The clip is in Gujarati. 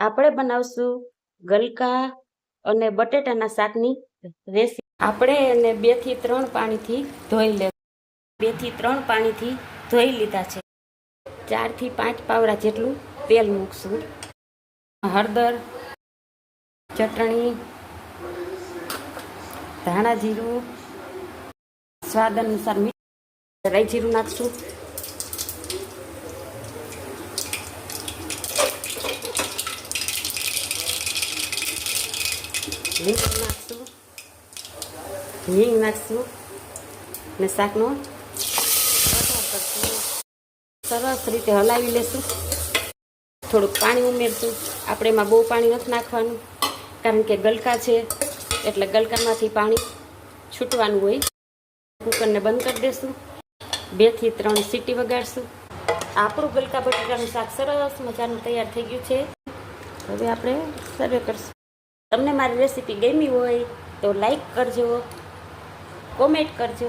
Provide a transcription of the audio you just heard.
આપણે બનાવશું ગલકા અને બટેટાના શાકની રેસીપી. આપણે એને 2 થી 3 પાણીથી ધોઈ લેવું. 2 થી 3 પાણીથી ધોઈ લીધા છે. 4 થી 5 પાવડા જેટલું તેલ મૂકશું. હળદર, ચટણી, ધાણા જીરું, સ્વાદ અનુસાર મીઠું, રાઈ જીરું નાખશું. લીંબુ નાખશું, હિંગ નાખશું અને શાકનો વઘાર કરશું. સરસ રીતે હલાવી લેશું. થોડુંક પાણી ઉમેરશું. આપણે એમાં બહુ પાણી નથી નાખવાનું, કારણ કે ગલકા છે એટલે ગલકામાંથી પાણી છૂટવાનું હોય. કુકરને બંધ કરી દેશું. 2 થી 3 સીટી વગાડશું. આપણું ગલકા બટેટાનું શાક સરસ મજાનું તૈયાર થઈ ગયું છે. હવે આપણે સર્વ કરશું. તમને મારી રેસીપી ગમી હોય તો લાઈક કરજો, કોમેન્ટ કરજો.